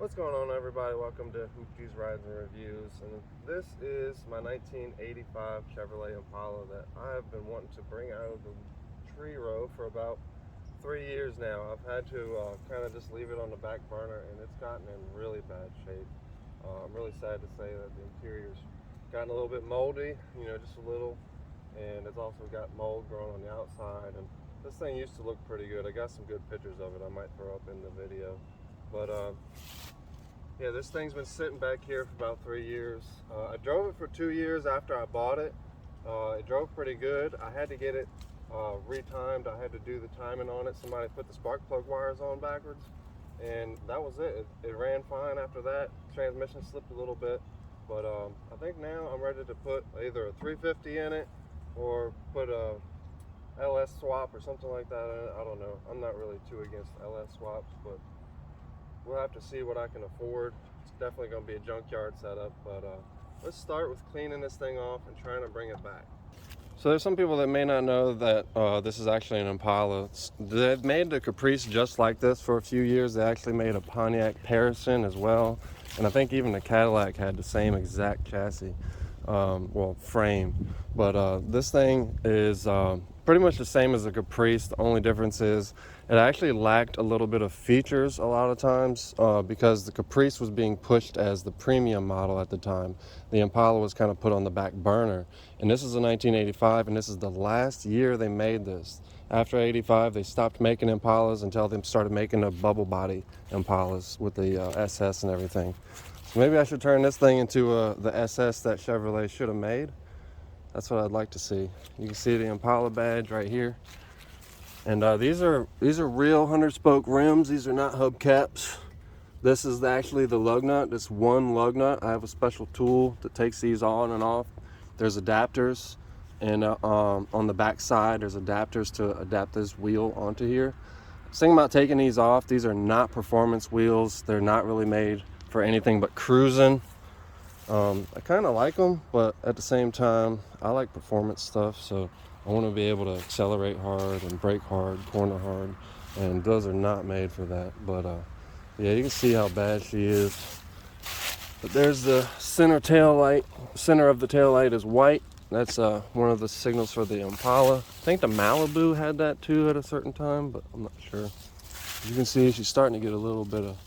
What's going on, everybody? Welcome to Hoopty's Rides and Reviews, and this is my 1985 Chevrolet Impala that I have been wanting to bring out of the tree row for about 3 years now. I've had to kind of just leave it on the back burner, and it's gotten in really bad shape. I'm really sad to say that the interior's gotten a little bit moldy, just a little, and it's also got mold growing on the outside. And this thing used to look pretty good. I got some good pictures of it I might throw up in the video. But yeah, this thing's been sitting back here for about 3 years. I drove it for 2 years after I bought it. It drove pretty good. I had to get it retimed. I had to do the timing on it. Somebody put the spark plug wires on backwards, and that was it. It ran fine after that. Transmission slipped a little bit, but I think now I'm ready to put either a 350 in it or put a LS swap or something like that in it. I don't know. I'm not really too against LS swaps, but we'll have to see what I can afford. It's definitely going to be a junkyard setup, but let's start with cleaning this thing off and trying to bring it back. So there's some people that may not know that this is actually an Impala. They've made the Caprice just like this for a few years. They actually made a Pontiac Parison as well, and I think even the Cadillac had the same exact chassis, well, frame. But this thing is pretty much the same as the Caprice. The only difference is it actually lacked a little bit of features a lot of times because the Caprice was being pushed as the premium model at the time. The Impala was kind of put on the back burner. And this is a 1985, and this is the last year they made this. After 85, they stopped making Impalas until they started making the bubble body Impalas with the SS and everything. So maybe I should turn this thing into the SS that Chevrolet should have made. That's what I'd like to see. You can see the Impala badge right here. And these are real 100-spoke rims. These are not hubcaps. This is actually the lug nut. This one lug nut. I have a special tool that takes these on and off. There's adapters, and on the back side there's adapters to adapt this wheel onto here. The thing about taking these off, these are not performance wheels. They're not really made for anything but cruising. I kind of like them, but at the same time I like performance stuff, so I want to be able to accelerate hard and brake hard, corner hard, and those are not made for that. But yeah, you can see how bad she is. But there's the center tail light. Center of the tail light is white. That's one of the signals for the Impala. I think the Malibu had that too at a certain time, but I'm not sure. As you can see, she's starting to get a little bit of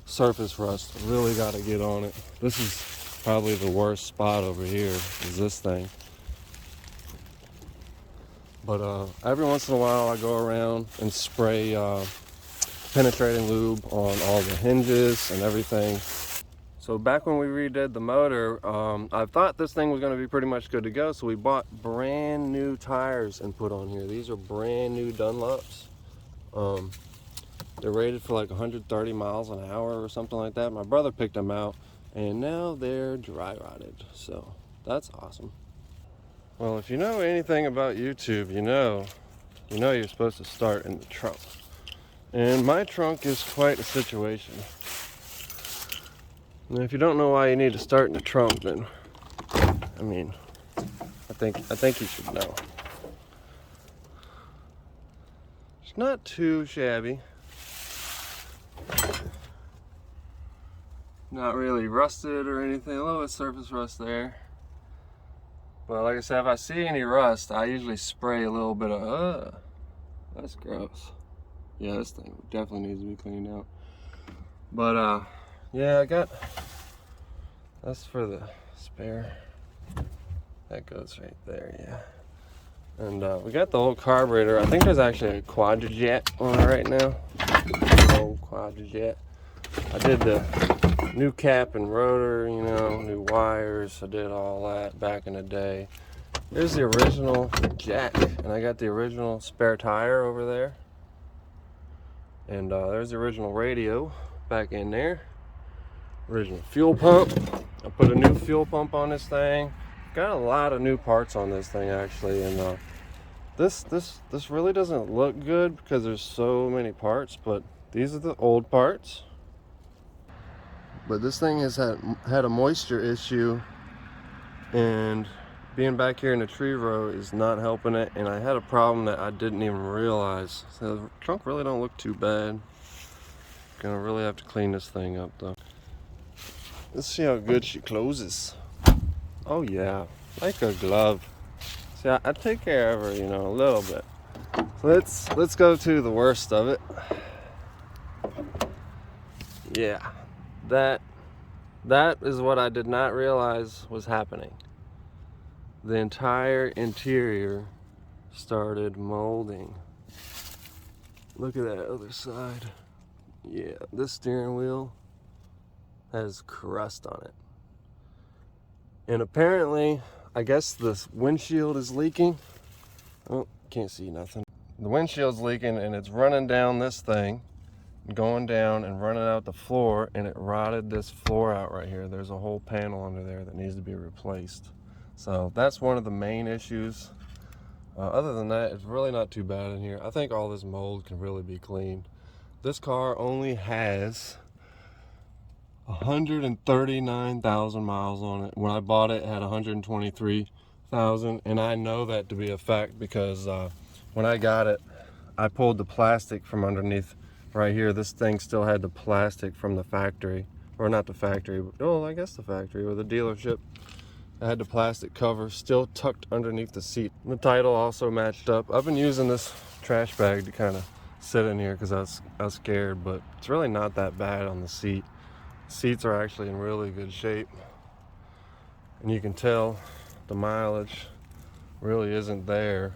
surface rust. Really got to get on it. This is probably the worst spot over here, is this thing. But every once in a while I go around and spray penetrating lube on all the hinges and everything. So back when we redid the motor, I thought this thing was going to be pretty much good to go, so we bought brand new tires and put on here. These are brand new Dunlops. They're rated for like 130 miles an hour or something like that. My brother picked them out, and now they're dry rotted, so that's awesome. Well, if you know anything about YouTube, you know you're supposed to start in the trunk. And my trunk is quite a situation. And if you don't know why you need to start in the trunk, then I mean, I think you should know. It's not too shabby. Not really rusted or anything. A little bit of surface rust there. But like I said, if I see any rust, I usually spray a little bit of, that's gross. Yeah, this thing definitely needs to be cleaned out. But yeah, that's for the spare. That goes right there, yeah. And we got the old carburetor. I think there's actually a Quadrajet on it right now. Old Quadrajet. I did the new cap and rotor, new wires. I did all that back in the day. Here's the original jack, and I got the original spare tire over there. And there's the original radio back in there. Original fuel pump. I put a new fuel pump on this thing. Got a lot of new parts on this thing actually, and this really doesn't look good because there's so many parts, but these are the old parts. But this thing has had a moisture issue, and being back here in the tree row is not helping it, and I had a problem that I didn't even realize. So the trunk really don't look too bad. Gonna really have to clean this thing up though. Let's see how good she closes. Oh yeah, like a glove. See, I take care of her, you know, a little bit. So let's go to the worst of it. Yeah, that is what I did not realize was happening. The entire interior started molding. Look at that other side. Yeah, this steering wheel has crust on it. And apparently, I guess the windshield is leaking. Oh, can't see nothing. The windshield's leaking and it's running down this thing, going down and running out the floor, and it rotted this floor out right here. There's a whole panel under there that needs to be replaced. So that's one of the main issues. Other than that, it's really not too bad in here. I think all this mold can really be cleaned. This car only has 139,000 miles on it. When I bought it, it had 123,000, and I know that to be a fact because when I got it, I pulled the plastic from underneath right here. This thing still had the plastic from the factory, or not the factory, well, I guess the factory or the dealership. I had the plastic cover still tucked underneath the seat. The title also matched up. I've been using this trash bag to kind of sit in here because I was scared, but it's really not that bad on the seat. Seats are actually in really good shape, and you can tell the mileage really isn't there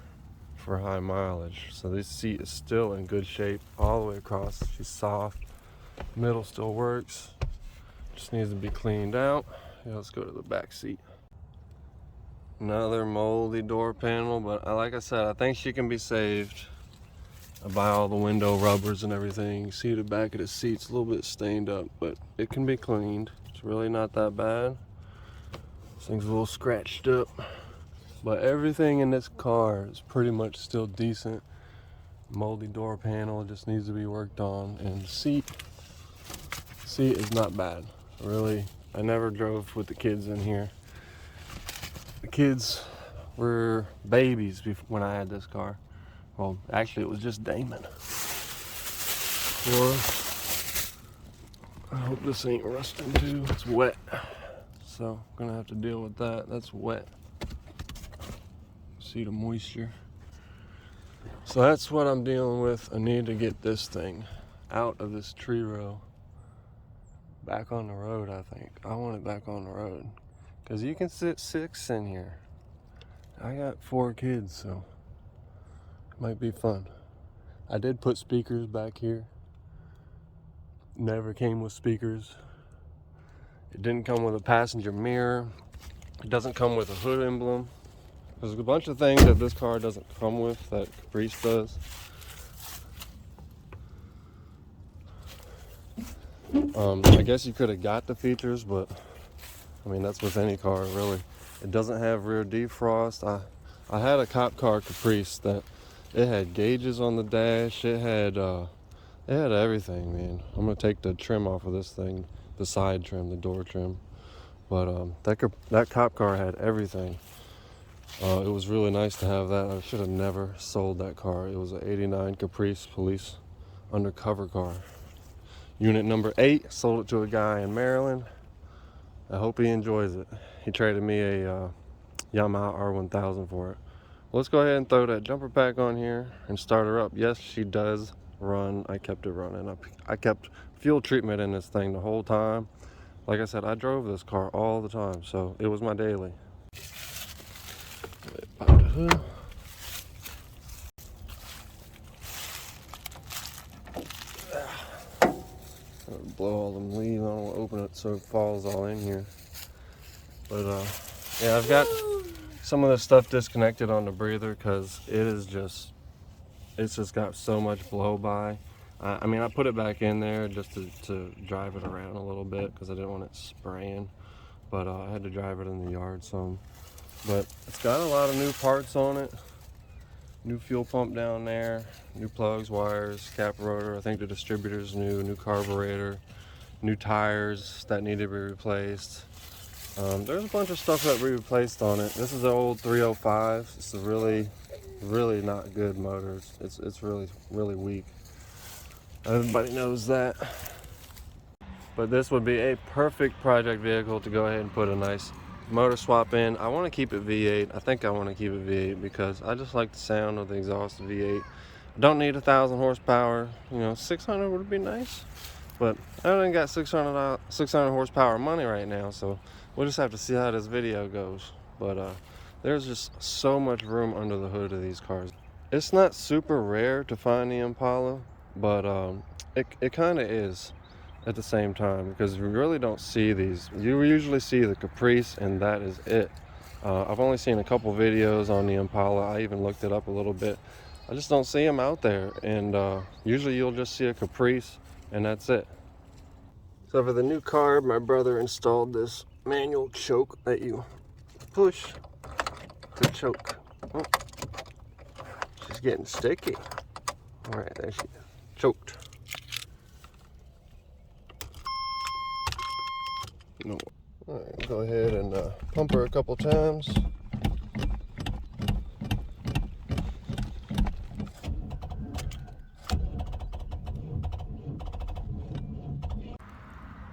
for high mileage. So this seat is still in good shape all the way across. She's soft, middle still works, just needs to be cleaned out. Yeah, let's go to the back seat. Another moldy door panel, but like I said, I think she can be saved. I buy all the window rubbers and everything. You see the back of the seat's a little bit stained up, but it can be cleaned. It's really not that bad. This thing's a little scratched up, but everything in this car is pretty much still decent. Moldy door panel just needs to be worked on, and the seat is not bad. Really, I never drove with the kids in here. The kids were babies when I had this car. Well, actually, it was just Damon. Or, I hope this ain't rusting too. It's wet. So, I'm gonna have to deal with that. That's wet. See the moisture. So that's what I'm dealing with. I need to get this thing out of this tree row. Back on the road, I think. I want it back on the road. Because you can sit 6 in here. I got 4 kids, so it might be fun. I did put speakers back here. Never came with speakers. It didn't come with a passenger mirror. It doesn't come with a hood emblem. There's a bunch of things that this car doesn't come with that Caprice does. I guess you could have got the features, but I mean, that's with any car, really. It doesn't have rear defrost. I had a cop car Caprice that it had gauges on the dash. It had everything, man. I'm gonna take the trim off of this thing, the side trim, the door trim. But that cop car had everything. It was really nice to have that. I should have never sold that car. It was an '89 Caprice police undercover car. Unit number 8. Sold it to a guy in Maryland. I hope he enjoys it. He traded me a Yamaha R1000 for it. Well, let's go ahead and throw that jumper pack on here and start her up. Yes, she does run. I kept it running. I kept fuel treatment in this thing the whole time. Like I said, I drove this car all the time, so it was my daily. Pop the hood. Blow all them leaves. I don't want to open it so it falls all in here. But yeah, I've got some of the stuff disconnected on the breather because it's just got so much blow by. I mean, I put it back in there just to drive it around a little bit because I didn't want it spraying. But I had to drive it in the yard some. But it's got a lot of new parts on it. New fuel pump down there, new plugs, wires, cap rotor. I think the distributor's new carburetor, new tires that need to be replaced. There's a bunch of stuff that we replaced on it. This is an old 305. It's a really not good motor. It's really weak. Everybody knows that. but this would be a perfect project vehicle to go ahead and put a nice motor swap in. I want to keep it V8. I think I want to keep it V8 because I just like the sound of the exhaust of V8. I don't need 1,000 horsepower. You know, 600 would be nice, but I only got 600 horsepower money right now, so we'll just have to see how this video goes. But there's just so much room under the hood of these cars. It's not super rare to find the Impala, but it kind of is at the same time, because we really don't see these. You usually see the Caprice, and that is it. I've only seen a couple videos on the Impala. I even looked it up a little bit. I just don't see them out there, and usually you'll just see a Caprice, and that's it. So for the new carb, my brother installed this manual choke that you push to choke. Oh, she's getting sticky. All right, there she is, choked. No. All right, go ahead and pump her a couple times.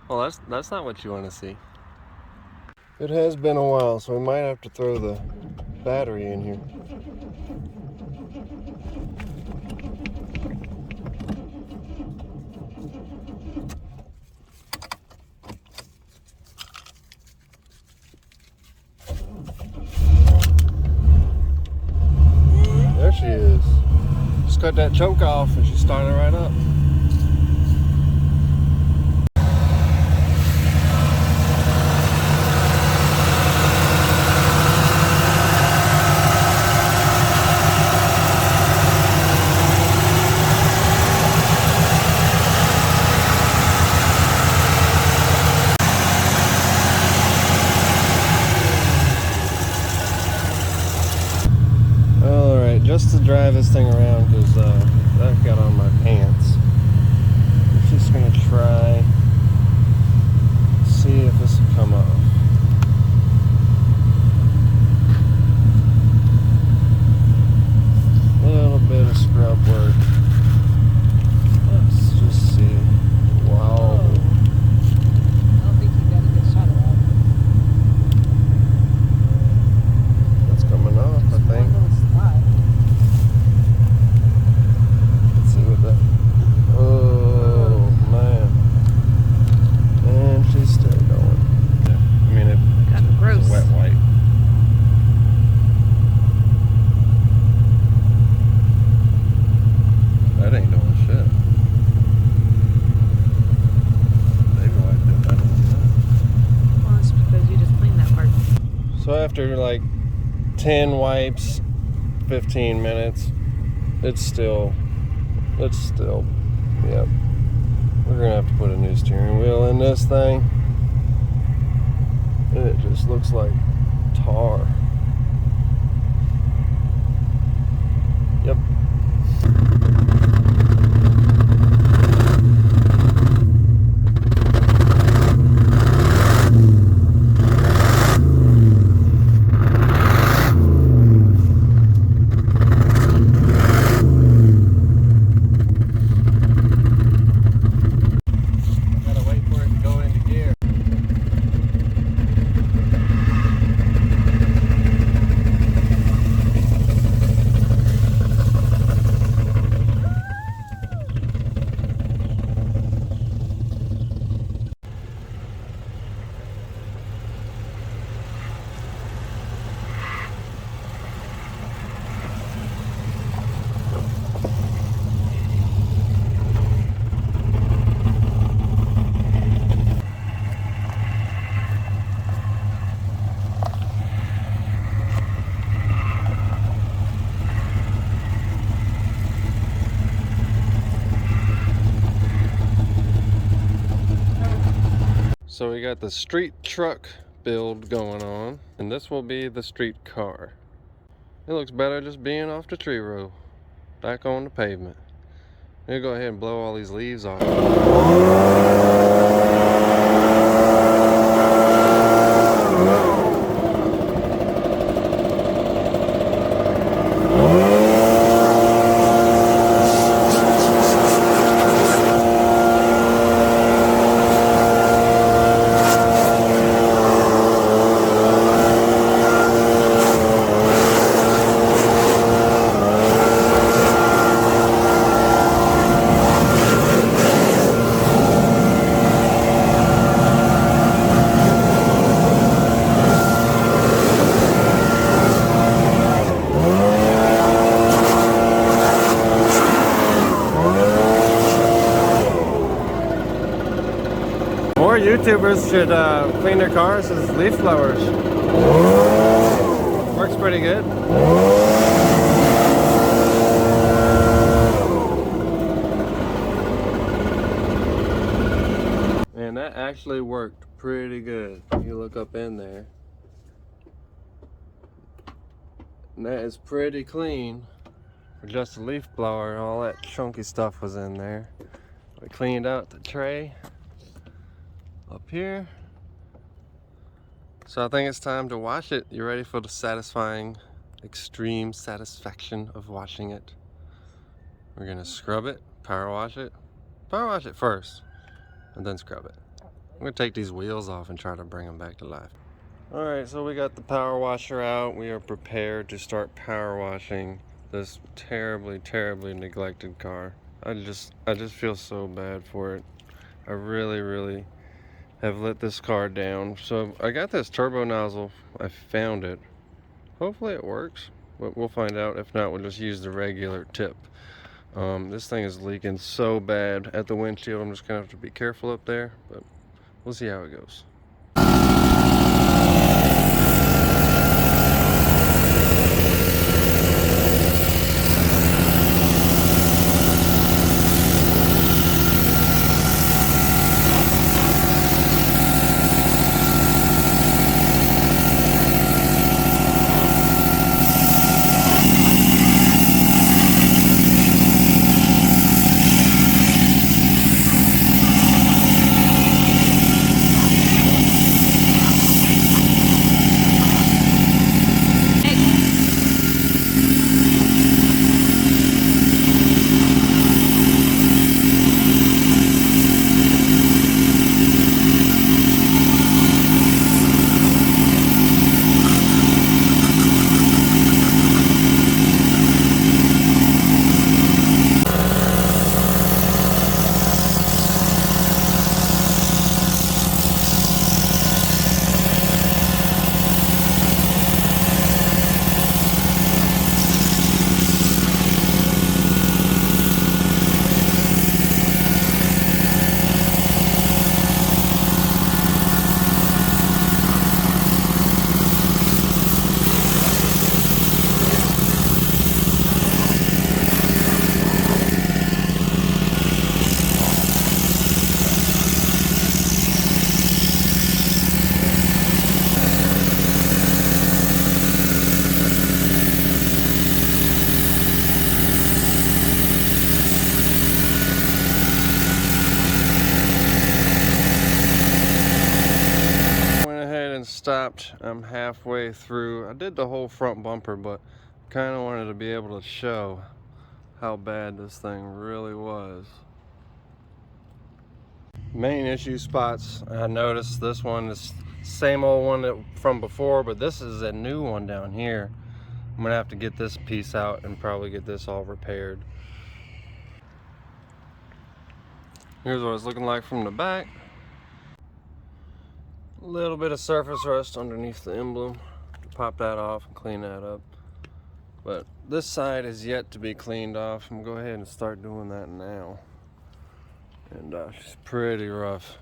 Well, that's not what you want to see. It has been a while, so we might have to throw the battery in here. There she is. Just cut that choke off and she started right up. Just to drive this thing around, because that got on my pants. I'm just gonna try, see if this will come off. A little bit of scrub work. Let's just see. Wow. I don't think you got a good shot of that. That's coming off, I think. Oh man, and she's still going. Yeah. I mean, it's gross. A wet wipe. That ain't doing shit. Baby wiped it. I don't know. Well, it's because you just cleaned that part. So after like 10 wipes, 15 minutes, it's still. Yep. We're gonna have to put a new steering wheel in this thing. And it just looks like tar. Yep. So we got the street truck build going on, and this will be the street car. It looks better just being off the tree row, back on the pavement. I'm gonna go ahead and blow all these leaves off. YouTubers should clean their cars is leaf blowers. Works pretty good. And that actually worked pretty good. You look up in there. And that is pretty clean for just a leaf blower. All that chunky stuff was in there. We cleaned out the tray up here. So I think it's time to wash it. You ready for the satisfying, extreme satisfaction of washing it? We're gonna scrub it, power wash it. Power wash it first, and then scrub it. I'm gonna take these wheels off and try to bring them back to life. All right, so we got the power washer out. We are prepared to start power washing this terribly, terribly neglected car. I just feel so bad for it. I really have let this car down. So I got this turbo nozzle. I found it. Hopefully it works, but we'll find out. If not, we'll just use the regular tip. This thing is leaking so bad at the windshield. I'm just gonna have to be careful up there, but we'll see how it goes. Stopped. I'm halfway through. I did the whole front bumper, but kind of wanted to be able to show how bad this thing really was. Main issue spots, I noticed this one is same old one from before, but this is a new one down here. I'm gonna have to get this piece out and probably get this all repaired. Here's what it's looking like from the back. A little bit of surface rust underneath the emblem. Pop that off and clean that up. But this side is yet to be cleaned off. I'm gonna go ahead and start doing that now. And it's pretty rough.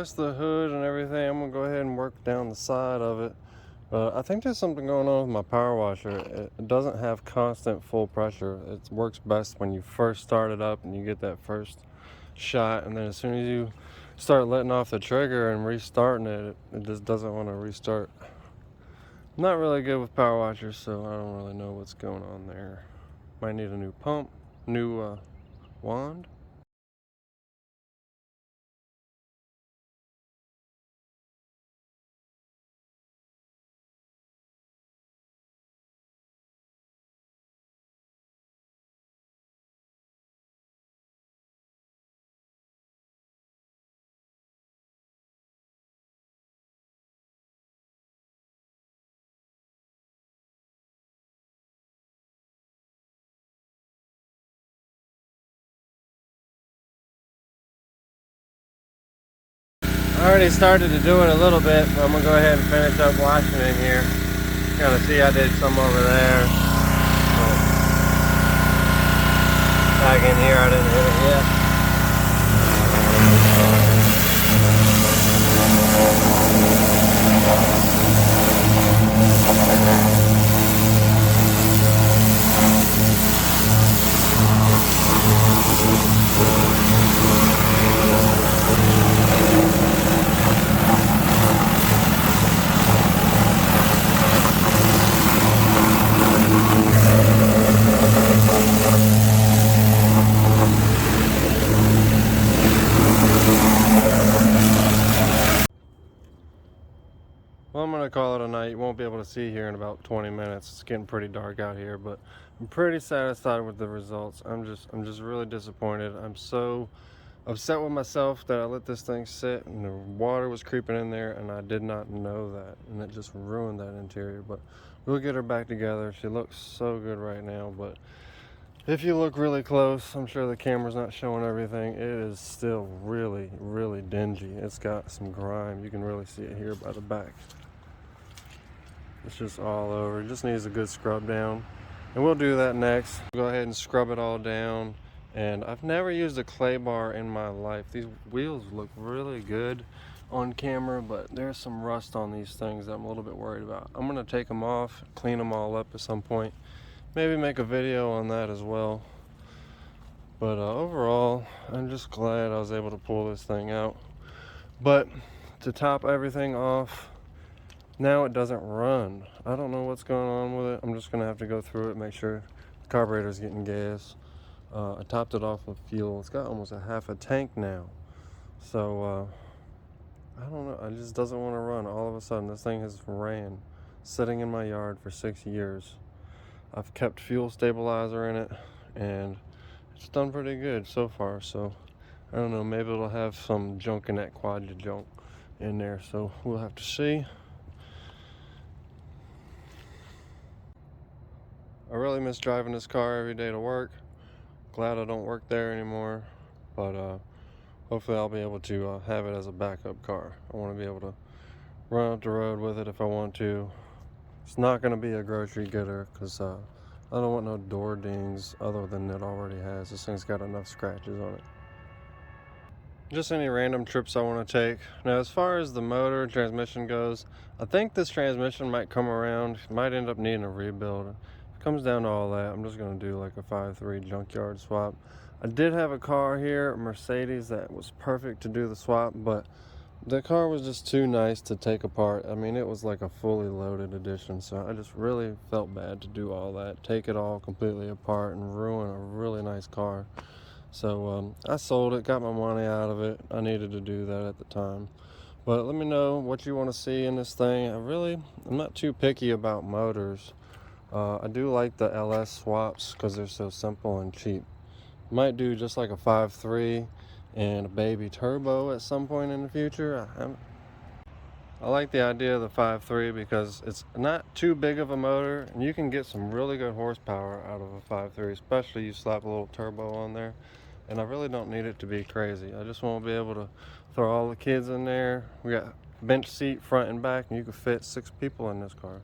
replaced the hood and everything. I'm gonna go ahead and work down the side of it. But I think there's something going on with my power washer. It doesn't have constant full pressure. It works best when you first start it up and you get that first shot, and then as soon as you start letting off the trigger and restarting it, it just doesn't want to restart. I'm not really good with power washers, so I don't really know what's going on there. Might need a new pump, new wand. I already started to do it a little bit, but I'm gonna go ahead and finish up washing in here. Kind of see I did some over there. But back in here, I didn't hit it yet. Well, I'm gonna call it a night. You won't be able to see here in about 20 minutes. It's getting pretty dark out here, but I'm pretty satisfied with the results. I'm just really disappointed. I'm so upset with myself that I let this thing sit and the water was creeping in there and I did not know that, and it just ruined that interior. But we'll get her back together. She looks so good right now, but if you look really close, I'm sure the camera's not showing everything, it is still really, really dingy. It's got some grime. You can really see it here by the back. It's just all over. It just needs a good scrub down, and we'll do that next. Go ahead and scrub it all down. And I've never used a clay bar in my life. These wheels look really good on camera, but there's some rust on these things that I'm a little bit worried about. I'm gonna take them off, clean them all up at some point, maybe make a video on that as well. But overall, I'm just glad I was able to pull this thing out. But to top everything off, now it doesn't run. I don't know what's going on with it. I'm just gonna have to go through it, make sure the carburetor's getting gas. I topped it off with fuel. It's got almost a half a tank now. So I don't know, it just doesn't want to run. All of a sudden, this thing has ran sitting in my yard for 6 years. I've kept fuel stabilizer in it, and it's done pretty good so far. So I don't know, maybe it'll have some junk in that quad junk in there, so we'll have to see. I really miss driving this car every day to work. Glad I don't work there anymore, but hopefully I'll be able to have it as a backup car. I want to be able to run up the road with it if I want to. It's not going to be a grocery getter because I don't want no door dings other than it already has. This thing's got enough scratches on it. Just any random trips I want to take. Now, as far as the motor and transmission goes, I think this transmission might come around, might end up needing a rebuild. If it comes down to all that, I'm just going to do like a 5.3 junkyard swap. I did have a car here, a Mercedes, that was perfect to do the swap, but the car was just too nice to take apart. I mean, it was like a fully loaded edition, so I just really felt bad to do all that, take it all completely apart and ruin a really nice car. So I sold it, got my money out of it. I needed to do that at the time. But let me know what you want to see in this thing. I'm not too picky about motors. I do like the LS swaps because they're so simple and cheap. Might do just like a 5.3 and a baby turbo at some point in the future. I like the idea of the 5.3 because it's not too big of a motor, and you can get some really good horsepower out of a 5.3, especially you slap a little turbo on there. And I really don't need it to be crazy. I just want to be able to throw all the kids in there. We got bench seat front and back, and you can fit 6 people in this car.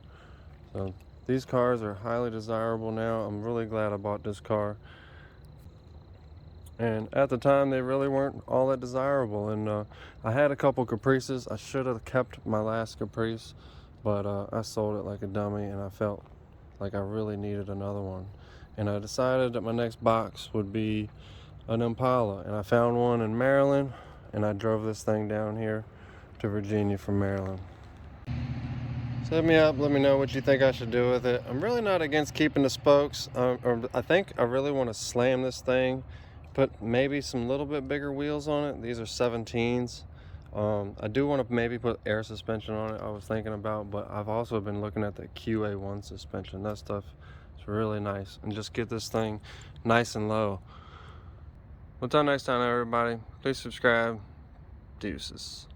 So these cars are highly desirable now. I'm really glad I bought this car. And at the time, they really weren't all that desirable. And I had a couple Caprices. I should have kept my last Caprice, but I sold it like a dummy, and I felt like I really needed another one. And I decided that my next box would be an Impala, and I found one in Maryland, and I drove this thing down here to Virginia from Maryland. So hit me up, let me know what you think I should do with it. I'm really not against keeping the spokes. I think I really want to slam this thing, put maybe some little bit bigger wheels on it. These are 17s. I do want to maybe put air suspension on it, I was thinking about, but I've also been looking at the QA1 suspension. That stuff is really nice, and just get this thing nice and low. Until next time, everybody, please subscribe. Deuces.